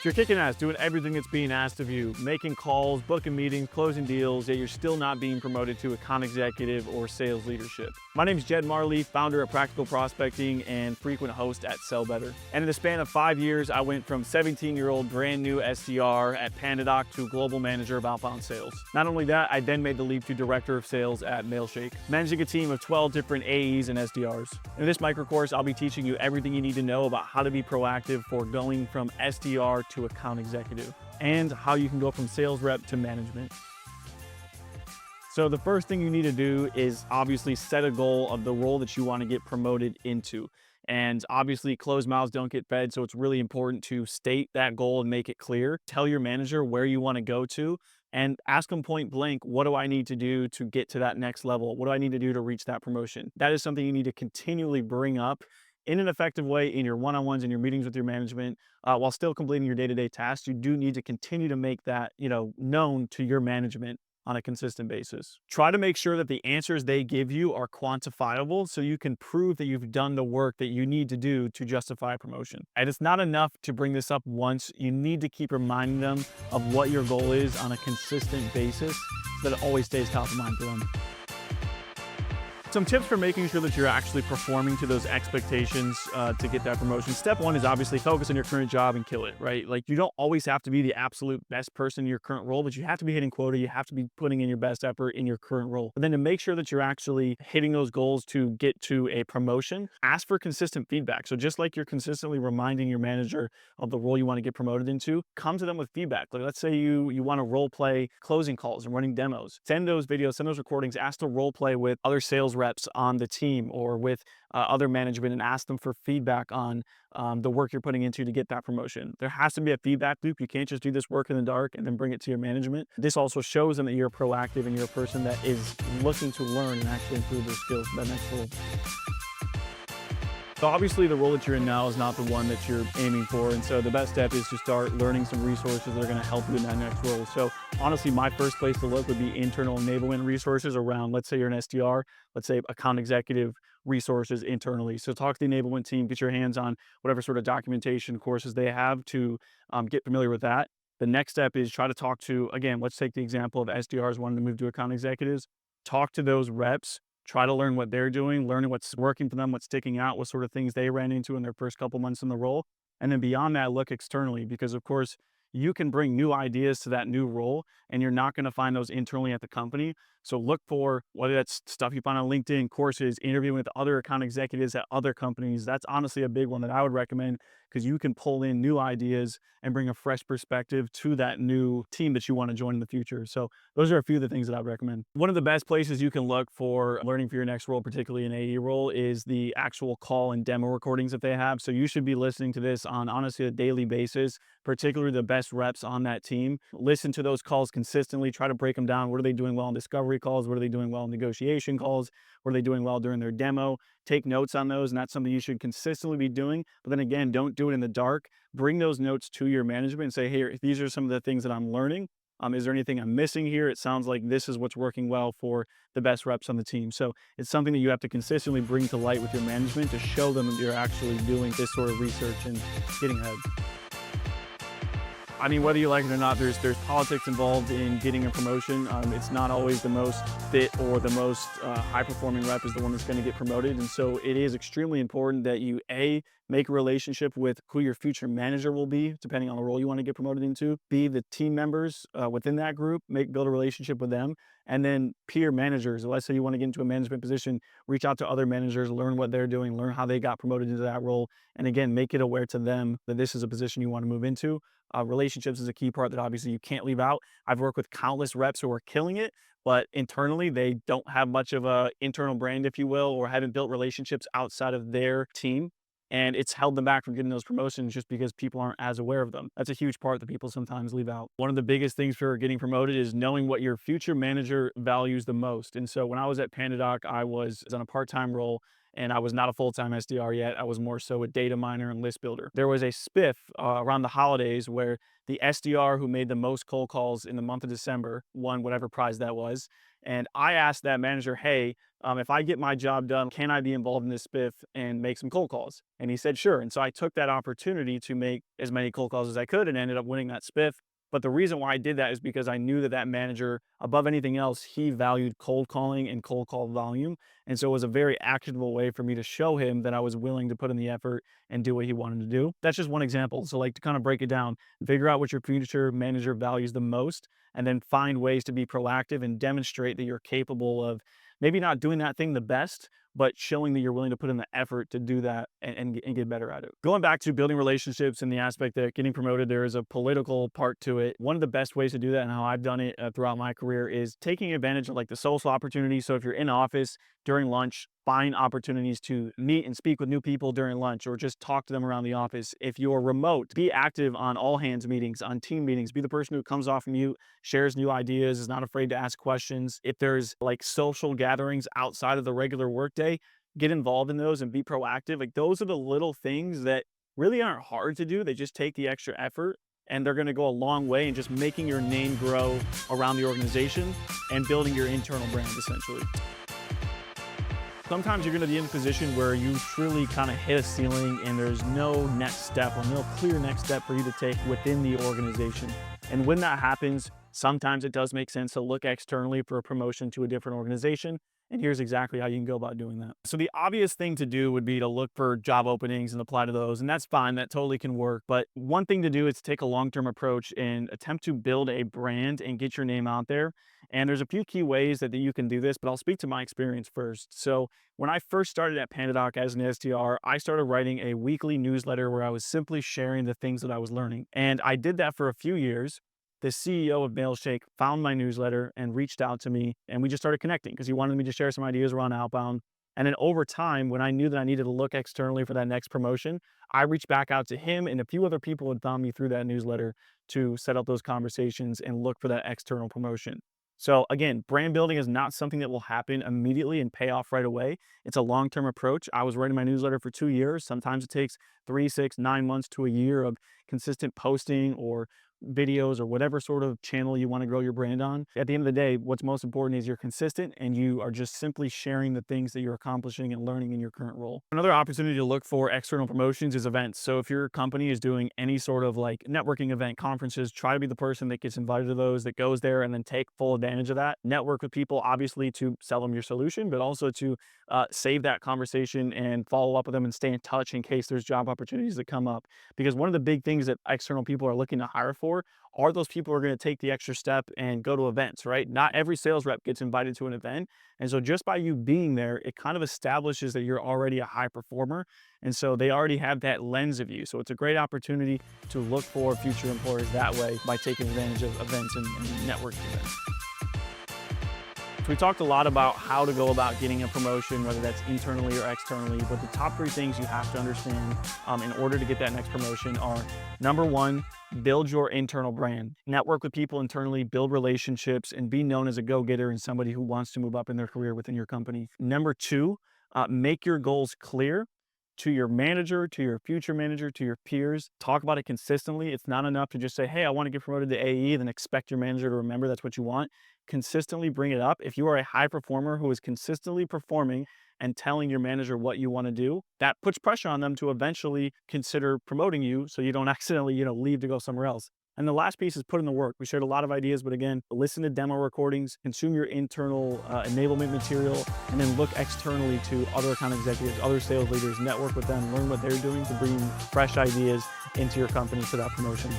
you're kicking ass, doing everything that's being asked of you, making calls, booking meetings, closing deals, yet you're still not being promoted to account executive or sales leadership. My name is Jed Mahrle, founder of Practical Prospecting and frequent host at Sell Better. And in the span of 5 years, I went from 17-year-old brand new SDR at PandaDoc to global manager of outbound sales. Not only that, I then made the leap to director of sales at Mailshake, managing a team of 12 different AEs and SDRs. In this micro course, I'll be teaching you everything you need to know about how to be proactive for going from SDR to account executive, and how you can go from sales rep to management. So the first thing you need to do is obviously set a goal of the role that you want to get promoted into. And obviously closed mouths don't get fed. So it's really important to state that goal and make it clear. Tell your manager where you want to go to and ask them point blank, what do I need to do to get to that next level? What do I need to do to reach that promotion? That is something you need to continually bring up in an effective way in your one-on-ones and your meetings with your management, while still completing your day-to-day tasks. You do need to continue to make that, known to your management on a consistent basis. Try to make sure that the answers they give you are quantifiable so you can prove that you've done the work that you need to do to justify a promotion. And it's not enough to bring this up once. You need to keep reminding them of what your goal is on a consistent basis so that it always stays top of mind for them. Some tips for making sure that you're actually performing to those expectations to get that promotion. Step one is obviously focus on your current job and kill it, right? Like, you don't always have to be the absolute best person in your current role, but you have to be hitting quota. You have to be putting in your best effort in your current role. And then to make sure that you're actually hitting those goals to get to a promotion, ask for consistent feedback. So just like you're consistently reminding your manager of the role you want to get promoted into, come to them with feedback. Like, let's say you want to role play closing calls and running demos. Send those videos, send those recordings, ask to role play with other sales reps on the team or with other management, and ask them for feedback on the work you're putting into to get that promotion. There has to be a feedback loop. You can't just do this work in the dark and then bring it to your management. This also shows them that you're proactive and you're a person that is looking to learn and actually improve their skills for that next role. So obviously the role that you're in now is not the one that you're aiming for. And so the best step is to start learning some resources that are going to help you in that next role. So honestly, my first place to look would be internal enablement resources around, let's say you're an SDR, let's say account executive resources internally. So talk to the enablement team, get your hands on whatever sort of documentation courses they have to get familiar with that. The next step is try to talk to, again, let's take the example of SDRs wanting to move to account executives. Talk to those reps. Try to learn what they're doing, learning what's working for them, what's sticking out, what sort of things they ran into in their first couple months in the role. And then beyond that, look externally, because of course, you can bring new ideas to that new role and you're not going to find those internally at the company. So look for whether that's stuff you find on LinkedIn, courses, interviewing with other account executives at other companies. That's honestly a big one that I would recommend, because you can pull in new ideas and bring a fresh perspective to that new team that you want to join in the future. So those are a few of the things that I'd recommend. One of the best places you can look for learning for your next role, particularly an AE role, is the actual call and demo recordings that they have. So you should be listening to this on honestly a daily basis, particularly the best reps on that team. Listen to those calls consistently, try to break them down. What are they doing well in discovery calls? What are they doing well in negotiation calls? What are they doing well during their demo? Take notes on those, and that's something you should consistently be doing. But then again, don't do it in the dark. Bring those notes to your management and say, hey, these are some of the things that I'm learning. Is there anything I'm missing here? It sounds like this is what's working well for the best reps on the team. So it's something that you have to consistently bring to light with your management to show them that you're actually doing this sort of research and getting ahead. I mean, whether you like it or not, there's politics involved in getting a promotion. It's not always the most fit or the most high-performing rep is the one that's going to get promoted. And so it is extremely important that you, A, make a relationship with who your future manager will be, depending on the role you want to get promoted into. B, the team members within that group, build a relationship with them. And then peer managers. Let's say you want to get into a management position, reach out to other managers, learn what they're doing, learn how they got promoted into that role. And again, make it aware to them that this is a position you want to move into. Relationships is a key part that obviously you can't leave out. I've worked with countless reps who are killing it, but internally they don't have much of a internal brand, if you will, or haven't built relationships outside of their team. And it's held them back from getting those promotions just because people aren't as aware of them. That's a huge part that people sometimes leave out. One of the biggest things for getting promoted is knowing what your future manager values the most. And so when I was at PandaDoc, I was on a part-time role and I was not a full-time SDR yet. I was more so a data miner and list builder. There was a spiff around the holidays where the SDR who made the most cold calls in the month of December won whatever prize that was. And I asked that manager, hey, if I get my job done, can I be involved in this spiff and make some cold calls? And he said, sure. And so I took that opportunity to make as many cold calls as I could and ended up winning that spiff. But the reason why I did that is because I knew that that manager, above anything else, he valued cold calling and cold call volume. And so it was a very actionable way for me to show him that I was willing to put in the effort and do what he wanted to do. That's just one example. So like to kind of break it down, figure out what your future manager values the most, and then find ways to be proactive and demonstrate that you're capable of maybe not doing that thing the best, but showing that you're willing to put in the effort to do that and get better at it. Going back to building relationships and the aspect that getting promoted, there is a political part to it. One of the best ways to do that and how I've done it throughout my career is taking advantage of like the social opportunities. So if you're in office during lunch, find opportunities to meet and speak with new people during lunch or just talk to them around the office. If you're remote, be active on all hands meetings, on team meetings, be the person who comes off mute, shares new ideas, is not afraid to ask questions. If there's like social gatherings outside of the regular workday, get involved in those and be proactive. Like those are the little things that really aren't hard to do. They just take the extra effort and they're going to go a long way in just making your name grow around the organization and building your internal brand essentially. Sometimes you're going to be in a position where you truly kind of hit a ceiling and there's no next step or no clear next step for you to take within the organization. And when that happens, sometimes it does make sense to look externally for a promotion to a different organization. And here's exactly how you can go about doing that. So the obvious thing to do would be to look for job openings and apply to those. And that's fine. That totally can work. But one thing to do is take a long-term approach and attempt to build a brand and get your name out there. And there's a few key ways that you can do this, but I'll speak to my experience first. So when I first started at PandaDoc as an SDR, I started writing a weekly newsletter where I was simply sharing the things that I was learning. And I did that for a few years. The CEO of Mailshake found my newsletter and reached out to me, and we just started connecting because he wanted me to share some ideas around outbound. And then over time, when I knew that I needed to look externally for that next promotion, I reached back out to him and a few other people had found me through that newsletter to set up those conversations and look for that external promotion. So again, brand building is not something that will happen immediately and pay off right away. It's a long-term approach. I was writing my newsletter for 2 years. Sometimes it takes 3, 6, 9 months to a year of consistent posting or videos or whatever sort of channel you want to grow your brand on. At the end of the day, what's most important is you're consistent and you are just simply sharing the things that you're accomplishing and learning in your current role. Another opportunity to look for external promotions is events. So if your company is doing any sort of like networking event, conferences, try to be the person that gets invited to those, that goes there and then take full advantage of that. Network with people, obviously to sell them your solution, but also to save that conversation and follow up with them and stay in touch in case there's job opportunities that come up. Because one of the big things that external people are looking to hire for are those people who are going to take the extra step and go to events, right? Not every sales rep gets invited to an event. And so just by you being there, it kind of establishes that you're already a high performer. And so they already have that lens of you. So it's a great opportunity to look for future employers that way by taking advantage of events and networking events. We talked a lot about how to go about getting a promotion, whether that's internally or externally, but the top 3 things you have to understand in order to get that next promotion are, number 1, build your internal brand. Network with people internally, build relationships, and be known as a go-getter and somebody who wants to move up in their career within your company. Number 2, make your goals clear to your manager, to your future manager, to your peers. Talk about it consistently. It's not enough to just say, hey, I want to get promoted to AE, then expect your manager to remember that's what you want. Consistently bring it up. If you are a high performer who is consistently performing and telling your manager what you want to do, that puts pressure on them to eventually consider promoting you so you don't accidentally, leave to go somewhere else. And the last piece is put in the work. We shared a lot of ideas, but again, listen to demo recordings, consume your internal enablement material, and then look externally to other account executives, other sales leaders, network with them, learn what they're doing to bring fresh ideas into your company for that promotion.